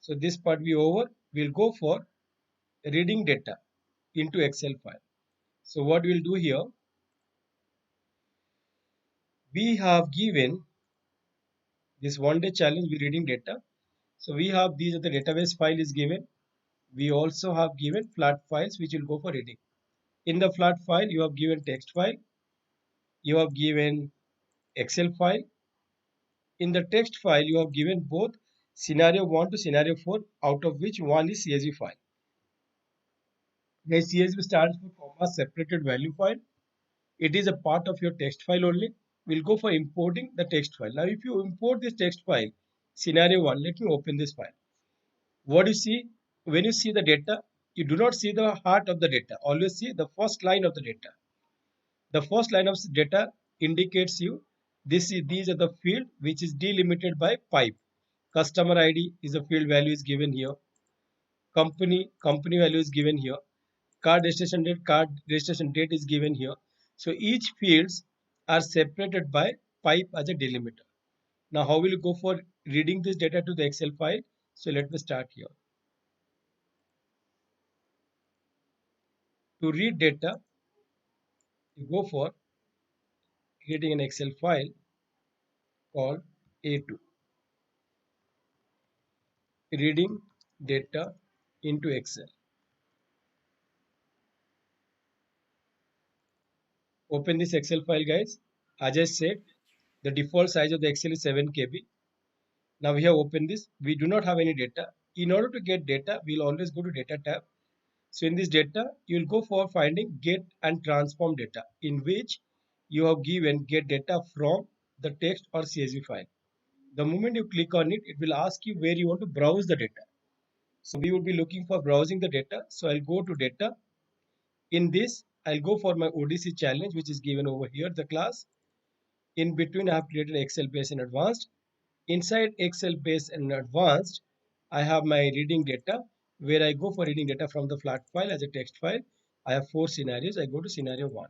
So this part we over. We'll go for reading data into Excel file. So what we'll do here, we have given this 1 day challenge with reading data. So we have these are the database file is given. We also have given flat files which will go for reading. In the flat file, you have given text file, you have given Excel file. In the text file, you have given both scenario 1 to scenario 4, out of which one is CSV file. The CSV stands for comma separated value file. It is a part of your text file only. We'll go for importing the text file. Now, if you import this text file, scenario 1, let me open this file. What you see, when you see the data, you do not see the heart of the data. Always see the first line of the data. The first line of data indicates you these are the field which is delimited by pipe. Customer ID is a field value is given here. Company value is given here. Card registration date is given here. So each fields are separated by pipe as a delimiter. Now how will you go for reading this data to the Excel file? So let me start here. To read data, you go for creating an Excel file called A2. Reading data into Excel. Open this Excel file, guys. As I said, the default size of the Excel is 7 KB. Now we have opened this. We do not have any data. In order to get data, we'll always go to data tab. So in this data, you'll go for finding get and transform data, in which you have given get data from the text or CSV file. The moment you click on it, it will ask you where you want to browse the data. So we would be looking for browsing the data. So I'll go to data. In this, I'll go for my ODC challenge, which is given over here, the class. In between, I have created Excel base and advanced. Inside Excel base and advanced, I have my reading data, where I go for reading data from the flat file as a text file. I have 4 scenarios. I go to scenario 1.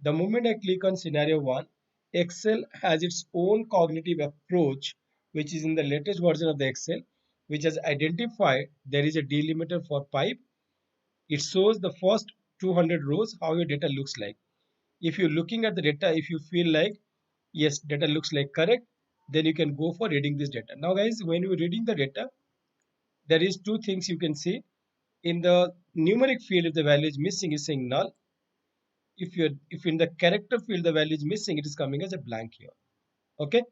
The moment I click on scenario 1, Excel has its own cognitive approach, which is in the latest version of the Excel, which has identified there is a delimiter for pipe. It shows the first 200 rows how your data looks like. If you're looking at the data, if you feel like yes, data looks like correct, then you can go for reading this data. Now guys, when you're reading the data, there is 2 things you can see. In the numeric field, if the value is missing, is saying null. If in the character field the value is missing, it is coming as a blank here. Okay.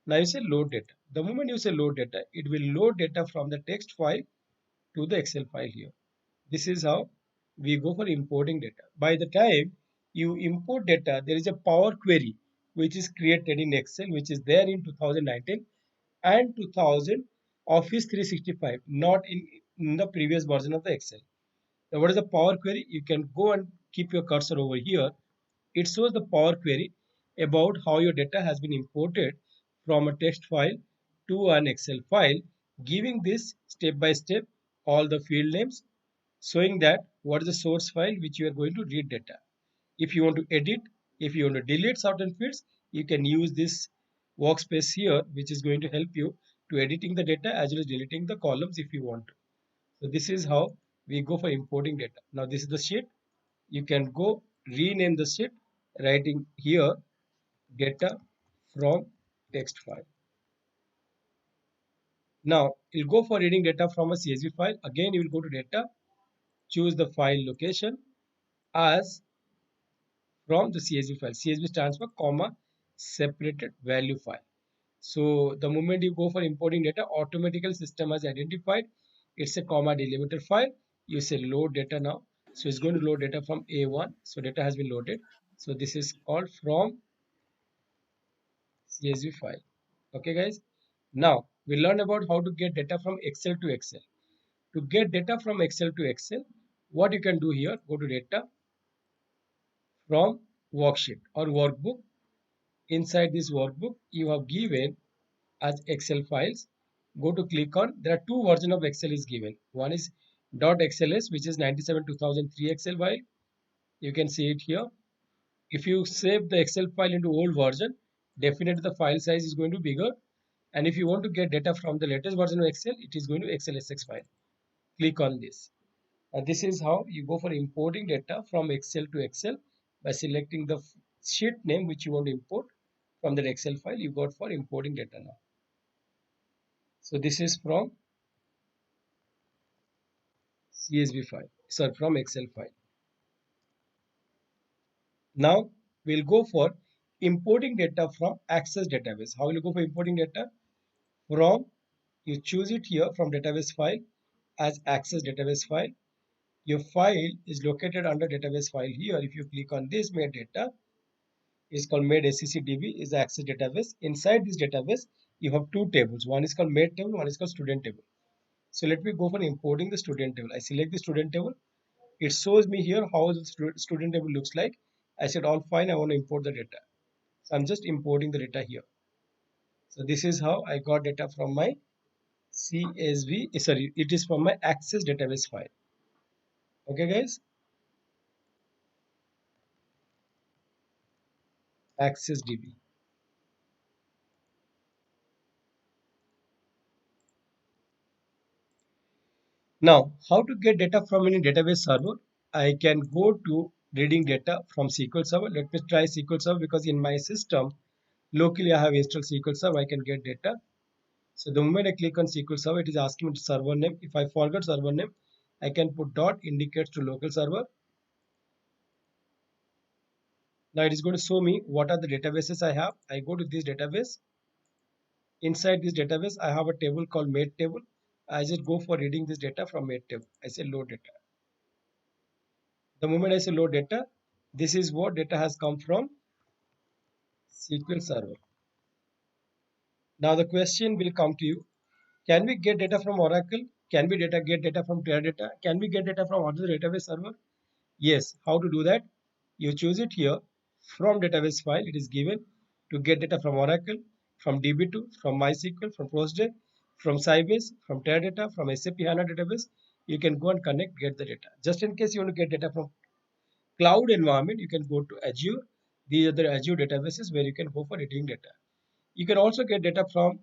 Now you say load data. The moment you say load data, it will load data from the text file to the Excel file here. This is how we go for importing data. By the time you import data, there is a Power Query which is created in Excel, which is there in 2019 and 2000 Office 365, not in the previous version of the Excel. Now, what is the Power Query? You can go and keep your cursor over here. It shows the Power Query about how your data has been imported from a text file to an Excel file, giving this step by step all the field names, showing that what is the source file which you are going to read data. If you want to edit, if you want to delete certain fields, you can use this workspace here, which is going to help you to editing the data as well as deleting the columns if you want to. So this is how we go for importing data. Now this is the sheet. You can go rename the sheet, writing here data from text file. Now you'll go for reading data from a CSV file. Again, you will go to data, choose the file location as from the CSV file. CSV stands for comma separated value file. So the moment you go for importing data, automatically system has identified it's a comma delimiter file. You say load data now. So it's going to load data from A1. So data has been loaded. So this is called from CSV file. Okay guys. Now we learned about how to get data from Excel to Excel. To get data from Excel to Excel, what you can do here, go to data from worksheet or workbook. Inside this workbook, you have given as Excel files. Go to click on, there are 2 versions of Excel is given. One is .xls, which is 97-2003 Excel file. You can see it here. If you save the Excel file into old version, definitely the file size is going to be bigger And if you want to get data from the latest version of Excel, it is going to Excel SX file. Click on this. And this is how you go for importing data from Excel to Excel by selecting the sheet name which you want to import from that Excel file. You got for importing data now. So this is from CSV file, sorry, from Excel file. Now we'll go for importing data from Access database. How will you go for importing data? From, you choose it here from database file as Access database file. Your file is located under database file here. If you click on this, made data is called made SCCDB is the Access database. Inside this database, you have two tables. One is called made table, one is called student table. So let me go for importing the student table. I select the student table. It shows me here how the student table looks like. I said all fine, I want to import the data. So I'm just importing the data here. So this is how I got data from my CSV, sorry, it is from my Access database file. Okay guys, Access DB. Now, how to get data from any database server? I can go to reading data from SQL Server. Let me try SQL Server because in my system, locally I have installed SQL Server. I can get data. So the moment I click on SQL Server, it is asking me the server name. If I forget server name, I can put dot indicates to local server. Now it is going to show me what are the databases I have. I go to this database. Inside this database, I have a table called made table. I just go for reading this data from made table. I say load data. The moment I say load data, this is what data has come from SQL Server. Now the question will come to you. Can we get data from Oracle? Can we get data from Teradata? Can we get data from other database server? Yes. How to do that? You choose it here. From database file, it is given to get data from Oracle, from DB2, from MySQL, from Postgre, from Sybase, from Teradata, from SAP HANA database. You can go and connect, get the data. Just in case you want to get data from cloud environment, you can go to Azure. These are the Azure databases where you can go for reading data. You can also get data from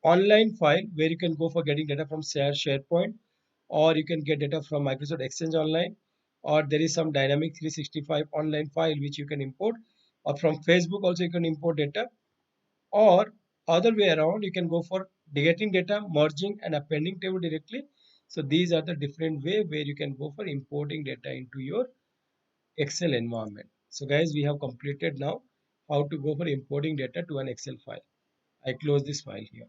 online file where you can go for getting data from SharePoint, or you can get data from Microsoft Exchange Online, or there is some Dynamic 365 online file which you can import, or from Facebook also you can import data, or other way around you can go for getting data, merging and appending table directly. So these are the different way where you can go for importing data into your Excel environment. So guys, we have completed now how to go for importing data to an Excel file. I close this file here.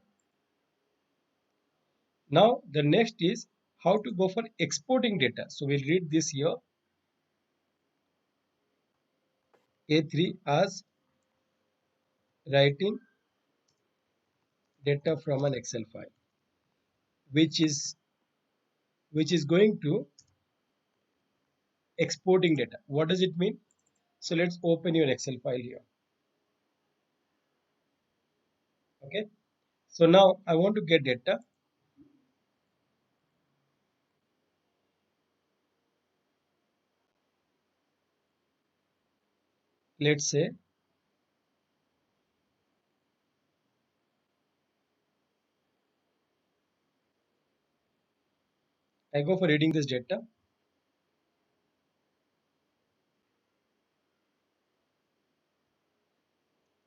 Now the next is how to go for exporting data. So we'll read this here. A3 as writing data from an Excel file, which is going to exporting data. What does it mean? So let's open your Excel file here. Okay. So now I want to get data. Let's say I go for reading this data.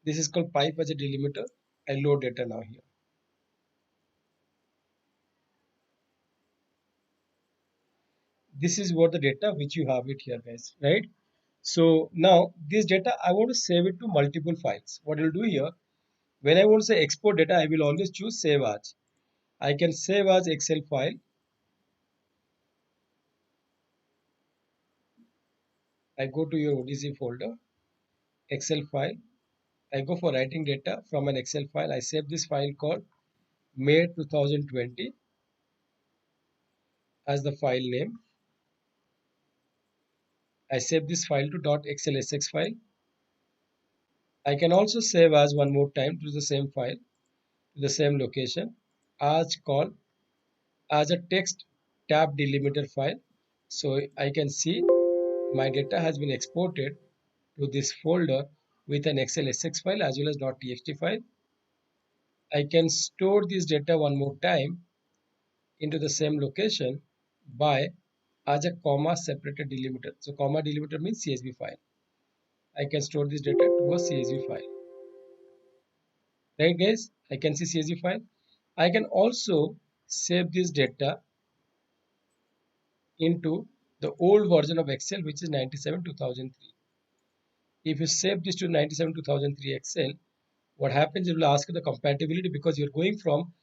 This is called pipe as a delimiter. I load data now here. This is what the data which you have it here, guys, right? So now this data I want to save it to multiple files. What I'll do here, when I want to say export data, I will always choose save as. I can save as Excel file. I go to your ODC folder, Excel file. I go for writing data from an Excel file. I save this file called May 2020 as the file name. I save this file to .xlsx file. I can also save as one more time to the same file, to the same location, as called as a text tab delimiter file. So I can see my data has been exported to this folder with an XLSX file as well as .txt file. I can store this data one more time into the same location by as a comma separated delimiter. So comma delimiter means CSV file. I can store this data to a CSV file. Right guys, I can see CSV file. I can also save this data into the old version of Excel, which is 97 2003. If you save this to 97 2003 Excel, what happens, it will ask you the compatibility because you're going from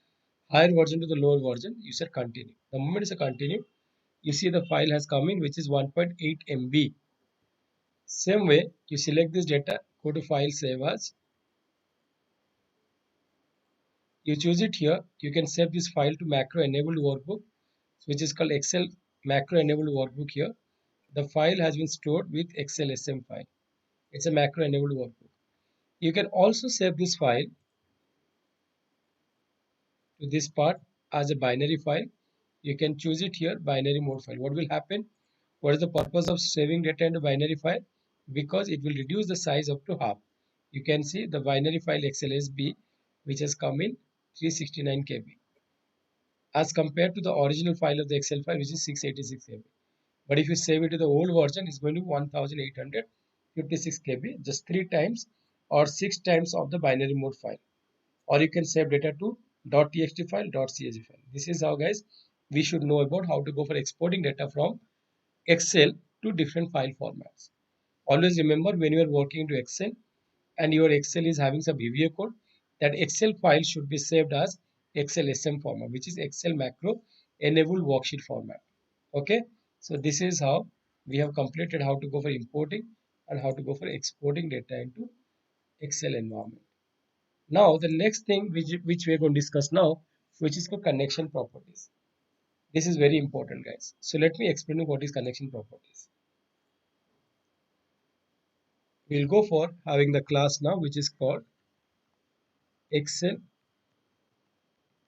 higher version to the lower version. You said continue. The moment you say continue, you see the file has come in, which is 1.8 MB. Same way, you select this data, go to file, save as. You choose it here. You can save this file to macro enabled workbook, which is called Excel macro enabled workbook here. The file has been stored with Excel SM file. It's a macro enabled workbook. You can also save this file to this part as a binary file. You can choose it here, binary mode file. What will happen? What is the purpose of saving data into binary file? Because it will reduce the size up to half. You can see the binary file XLSB, which has come in 369 KB as compared to the original file of the Excel file, which is 686 KB. But if you save it to the old version, it's going to be 1856 KB, just 3 times or 6 times of the binary mode file. Or you can save data to .txt file, .csv file. This is how, guys, we should know about how to go for exporting data from Excel to different file formats. Always remember, when you are working into Excel and your Excel is having some VBA code, that Excel file should be saved as Excel SM format, which is Excel macro enabled worksheet format. Okay, so this is how we have completed how to go for importing and how to go for exporting data into Excel environment. Now the next thing which we are going to discuss now, which is called connection properties. This is very important, guys. So let me explain what is connection properties. We'll go for having the class now, which is called Excel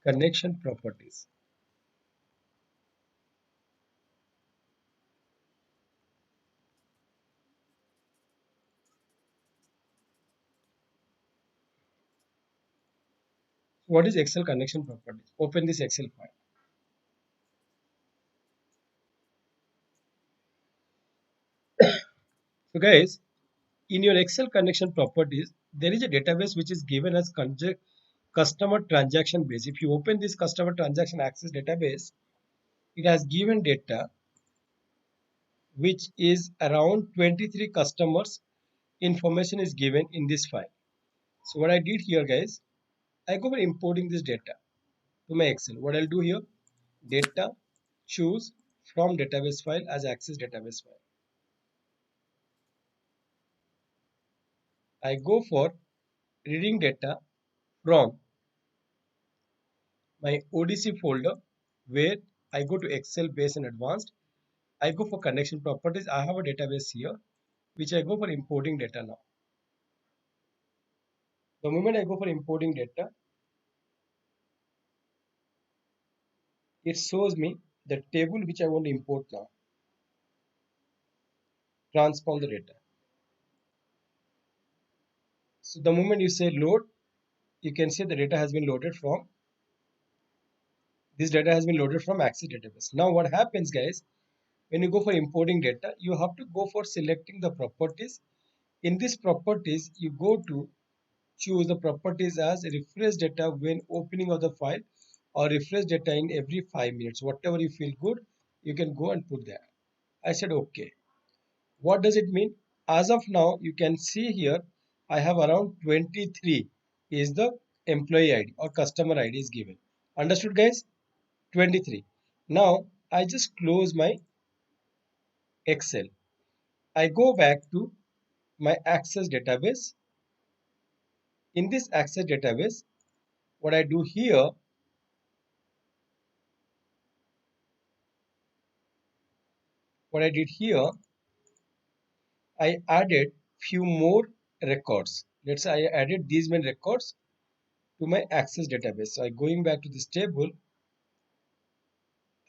connection properties. What is Excel connection properties? Open this Excel file. So guys, in your Excel connection properties, there is a database which is given as customer transaction base. If you open this customer transaction access database, it has given data which is around 23 customers information is given in this file. So what I did here, guys, I go for importing this data to my Excel. What I'll do here, data, choose from database file as access database file. I go for reading data from my ODC folder where I go to Excel base and advanced. I go for connection properties. I have a database here which I go for importing data now. The moment I go for importing data, it shows me the table which I want to import now. Transform the data. So the moment you say load, you can see the data has been loaded from this data has been loaded from Access database. Now what happens, guys, when you go for importing data, you have to go for selecting the properties. In this properties, you go to choose the properties as refresh data when opening of the file or refresh data in every 5 minutes. Whatever you feel good, you can go and put there. I said okay. What does it mean? As of now, you can see here, I have around 23 is the employee ID or customer ID is given. Understood, guys? 23. Now, I just close my Excel. I go back to my Access database. In this Access database, what I do here, what I did here, I added few more records. Let's say I added these many records to my Access database. So I going back to this table,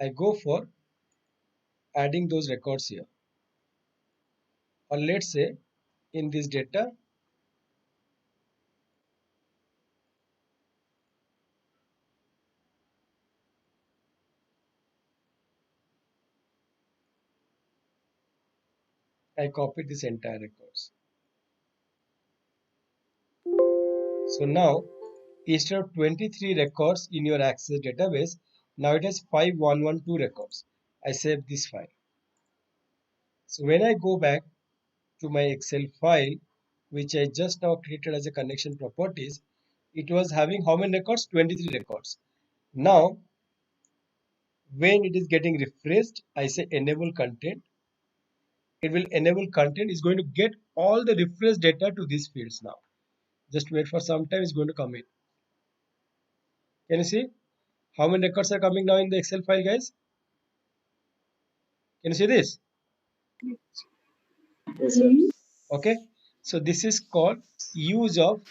I go for adding those records here. Or let's say in this data, I copied this entire records. So now, instead of 23 records in your Access database, now it has 5112 records. I save this file. So when I go back to my Excel file, which I just now created as a connection properties, it was having how many records? 23 records. Now, when it is getting refreshed, I say enable content. It will enable content, is going to get all the refreshed data to these fields now. Just wait for some time, it's going to come in. Can you see how many records are coming now in the Excel file, guys? Can you see this? Yes, sir. Okay. So this is called use of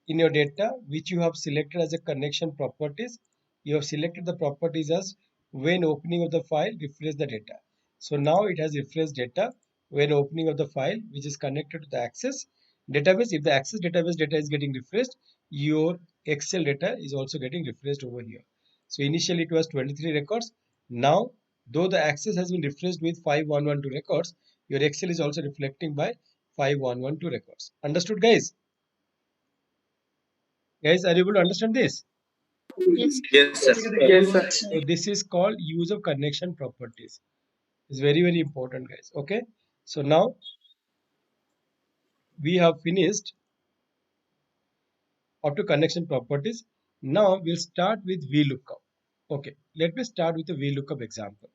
in your data which you have selected as a connection properties. You have selected the properties as when opening of the file refresh the data. So now it has refreshed data when opening of the file which is connected to the Access database. If the Access database data is getting refreshed, your Excel data is also getting refreshed over here. So initially it was 23 records. Now though the Access has been refreshed with 5112 records, your Excel is also reflecting by 5112 records. Understood, guys? Guys, are you able to understand this? Yes. Yes, sir. Yes, sir. So this is called use of connection properties. It's very, very important, guys. Okay. So now we have finished up to connection properties. Now we'll start with VLOOKUP. Okay. Let me start with a VLOOKUP example.